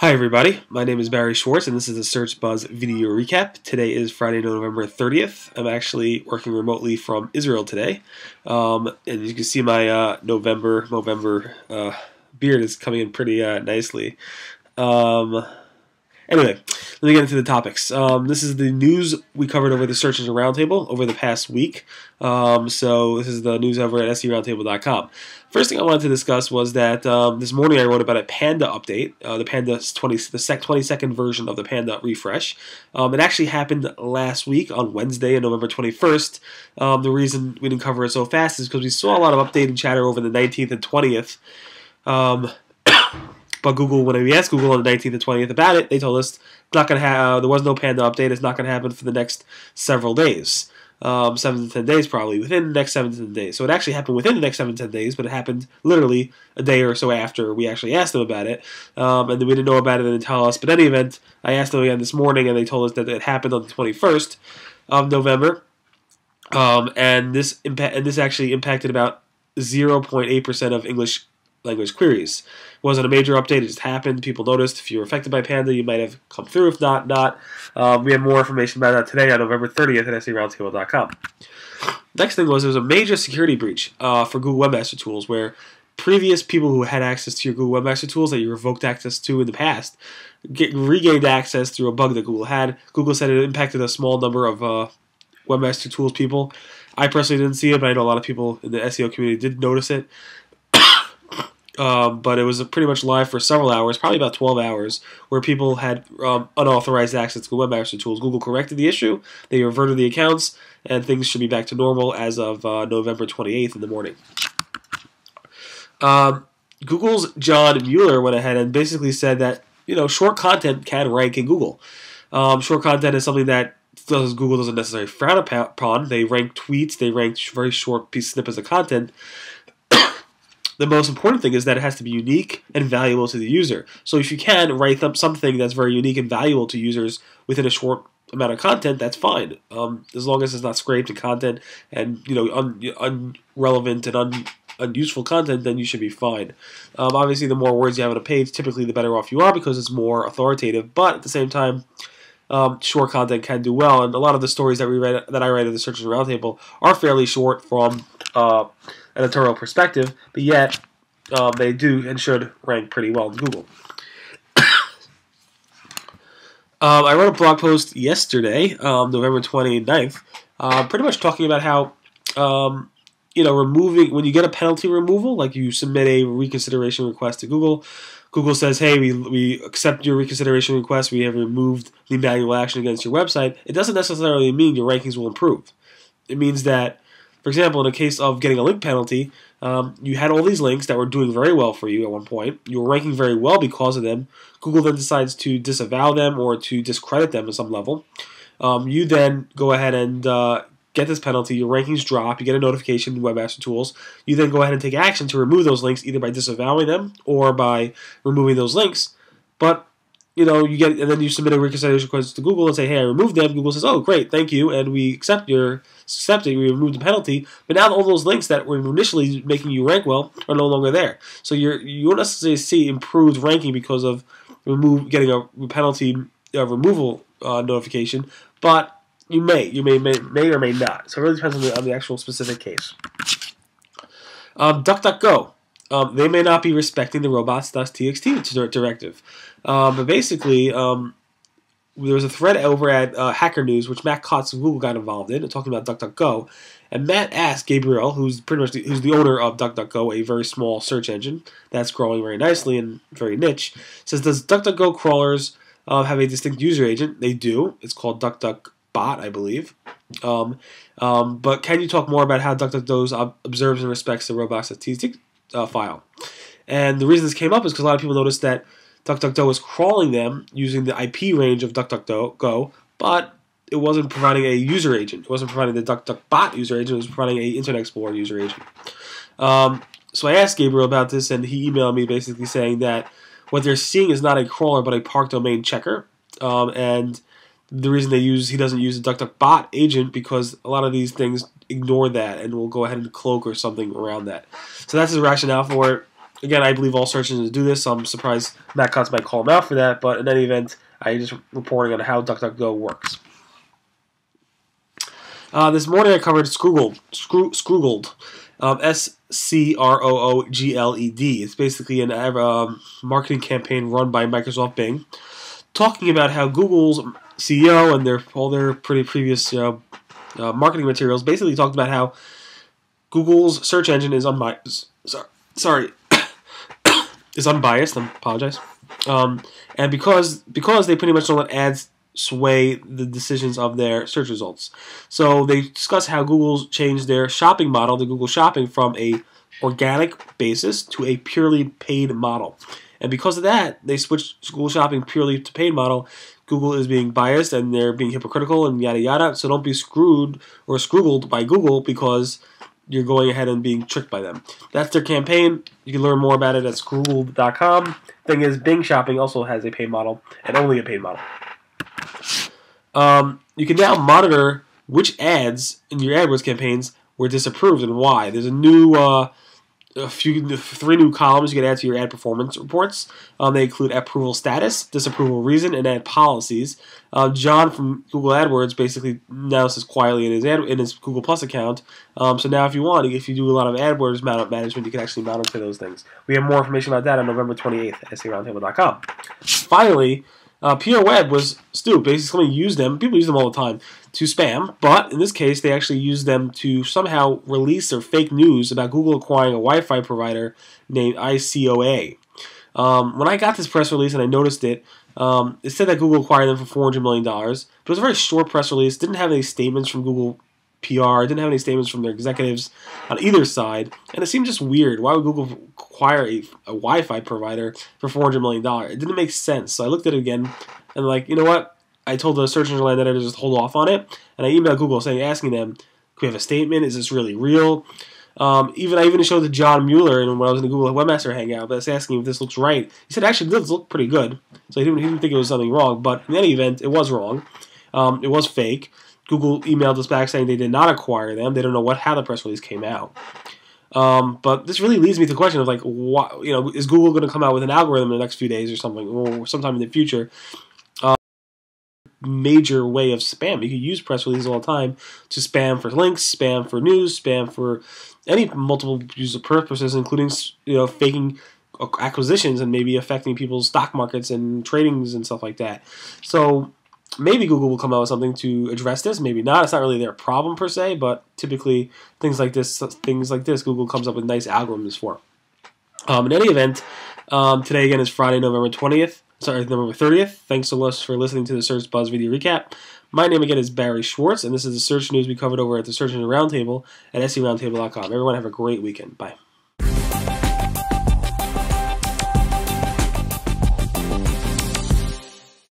Hi everybody, my name is Barry Schwartz and this is the Search Buzz video recap. Today is Friday, November 30th. I'm actually working remotely from Israel today. And you can see my November beard is coming in pretty nicely. Anyway, let me get into the topics. This is the news we covered over the Search Engine Roundtable over the past week. So this is the news over at seroundtable.com. First thing I wanted to discuss was that this morning I wrote about a Panda update, the 22nd version of the Panda refresh. It actually happened last week on Wednesday, November 21st. The reason we didn't cover it so fast is because we saw a lot of updated chatter over the 19th and 20th. But Google, when we asked Google on the 19th and 20th about it, they told us not going to have. There was no Panda update. It's not going to happen for the next several days, 7 to 10 days probably, within the next 7 to 10 days. So it actually happened within the next 7 to 10 days, but it happened literally a day or so after we actually asked them about it, and then we didn't know about it and they didn't tell us. But in any event, I asked them again this morning, and they told us that it happened on the 21st of November, and this actually impacted about 0.8% of English language queries. It wasn't a major update, it just happened. People noticed. If you were affected by Panda, you might have come through. If not, not. We have more information about that today on November 30th at seroundtable.com. Next thing was there was a major security breach for Google Webmaster Tools, where previous people who had access to your Google Webmaster Tools that you revoked access to in the past regained access through a bug that Google had. Google said it impacted a small number of Webmaster Tools people. I personally didn't see it, but I know a lot of people in the SEO community did notice it. But it was pretty much live for several hours, probably about 12 hours, where people had unauthorized access to Webmaster Tools. Google corrected the issue, they reverted the accounts, and things should be back to normal as of November 28th in the morning. Google's John Mueller went ahead and basically said that short content can rank in Google. Short content is something that Google doesn't necessarily frown upon. They rank tweets, they rank very short snippets of content. The most important thing is that it has to be unique and valuable to the user. So if you can write up something that's very unique and valuable to users within a short amount of content, that's fine. As long as it's not scraped in content and unrelevant and unuseful content, then you should be fine. Obviously, the more words you have on a page, typically the better off you are because it's more authoritative. But at the same time, short content can do well, and a lot of the stories that I write at the Search Engine Roundtable are fairly short from editorial perspective, but yet they do and should rank pretty well in Google. I wrote a blog post yesterday, November 29th, pretty much talking about how removing, when you get a penalty removal, like you submit a reconsideration request to Google, Google says, hey, we accept your reconsideration request, we have removed the manual action against your website. It doesn't necessarily mean your rankings will improve. It means that, for example, in the case of getting a link penalty, you had all these links that were doing very well for you at one point. You were ranking very well because of them. Google then decides to disavow them or to discredit them at some level. You then go ahead and get this penalty. Your rankings drop. You get a notification in Webmaster Tools. You then go ahead and take action to remove those links, either by disavowing them or by removing those links. But you get, and then you submit a reconsideration request to Google and say, hey, I removed them. Google says, oh, great, thank you, and we accept we removed the penalty. But now all those links that were initially making you rank well are no longer there. So you won't necessarily see improved ranking because of getting a penalty removal notification, but you may or may not. So it really depends on the actual specific case. DuckDuckGo. They may not be respecting the robots.txt directive. But basically, there was a thread over at Hacker News, which Matt Cotts of Google got involved in, talking about DuckDuckGo. And Matt asked Gabriel, who's the owner of DuckDuckGo, a very small search engine that's growing very nicely and very niche, says, does DuckDuckGo crawlers have a distinct user agent? They do. It's called DuckDuckBot, I believe. But can you talk more about how DuckDuckGo observes and respects the robots.txt file? And the reason this came up is because a lot of people noticed that DuckDuckGo was crawling them using the IP range of DuckDuckGo, but it wasn't providing a user agent. It wasn't providing the DuckDuckBot user agent. It was providing an Internet Explorer user agent. So I asked Gabriel about this, and he emailed me basically saying that what they're seeing is not a crawler, but a park domain checker. And the reason he doesn't use the DuckDuckBot agent because a lot of these things ignore that and will go ahead and cloak or something around that. So that's his rationale for it. Again, I believe all search engines do this, so I'm surprised Matt Cutts might call him out for that. But in any event, I'm just reporting on how DuckDuckGo works. This morning I covered Scroogled. Scroogled. It's basically an marketing campaign run by Microsoft Bing, talking about how Google's CEO and all their pretty previous marketing materials basically talked about how Google's search engine is unbiased. Is unbiased. I apologize. And because they pretty much don't let ads sway the decisions of their search results. So they discuss how Google's changed their shopping model, the Google Shopping, from a organic basis to a purely paid model. And because of that, they switched Google Shopping purely to paid model. Google is being biased and they're being hypocritical and yada yada. So don't be screwed or scroogled by Google because you're going ahead and being tricked by them. That's their campaign. You can learn more about it at Scroogled.com. Thing is, Bing Shopping also has a paid model and only a paid model. You can now monitor which ads in your AdWords campaigns were disapproved and why. There's three new columns you can add to your ad performance reports. They include approval status, disapproval reason, and ad policies. John from Google AdWords basically announced this quietly in his Google Plus account. So now if you do a lot of AdWords management, you can actually monitor those things. We have more information about that on November 28th at SEOroundtable.com. Finally, PR Web was stupid. Basically, people use them all the time to spam, but in this case, they actually used them to somehow release their fake news about Google acquiring a Wi-Fi provider named ICOA. When I got this press release and I noticed it, it said that Google acquired them for $400 million, but it was a very short press release. Didn't have any statements from Google PR, didn't have any statements from their executives on either side, and it seemed just weird. Why would Google acquire a Wi-Fi provider for $400 million? It didn't make sense. So I looked at it again, and like, you know what? I told the search engine editor to just hold off on it, and I emailed Google asking them, "Can we have a statement? Is this really real?" I even showed it to John Mueller when I was in the Google Webmaster Hangout, but I was asking if this looks right. He said, actually, this looked pretty good. So he didn't think it was something wrong, but in any event, it was wrong. It was fake. Google emailed us back saying they did not acquire them. They don't know how the press release came out. But this really leads me to the question of like, is Google going to come out with an algorithm in the next few days or something, or sometime in the future? Major way of spam. You can use press releases all the time to spam for links, spam for news, spam for any multiple user purposes, including faking acquisitions and maybe affecting people's stock markets and tradings and stuff like that. So maybe Google will come out with something to address this. Maybe not. It's not really their problem per se, but typically things like this, Google comes up with nice algorithms for. In any event, today again is Friday, November 30th. Thanks so much for listening to the Search Buzz video recap. My name again is Barry Schwartz, and this is the search news we covered over at the Search Engine Roundtable at SEOroundtable.com. Everyone have a great weekend. Bye.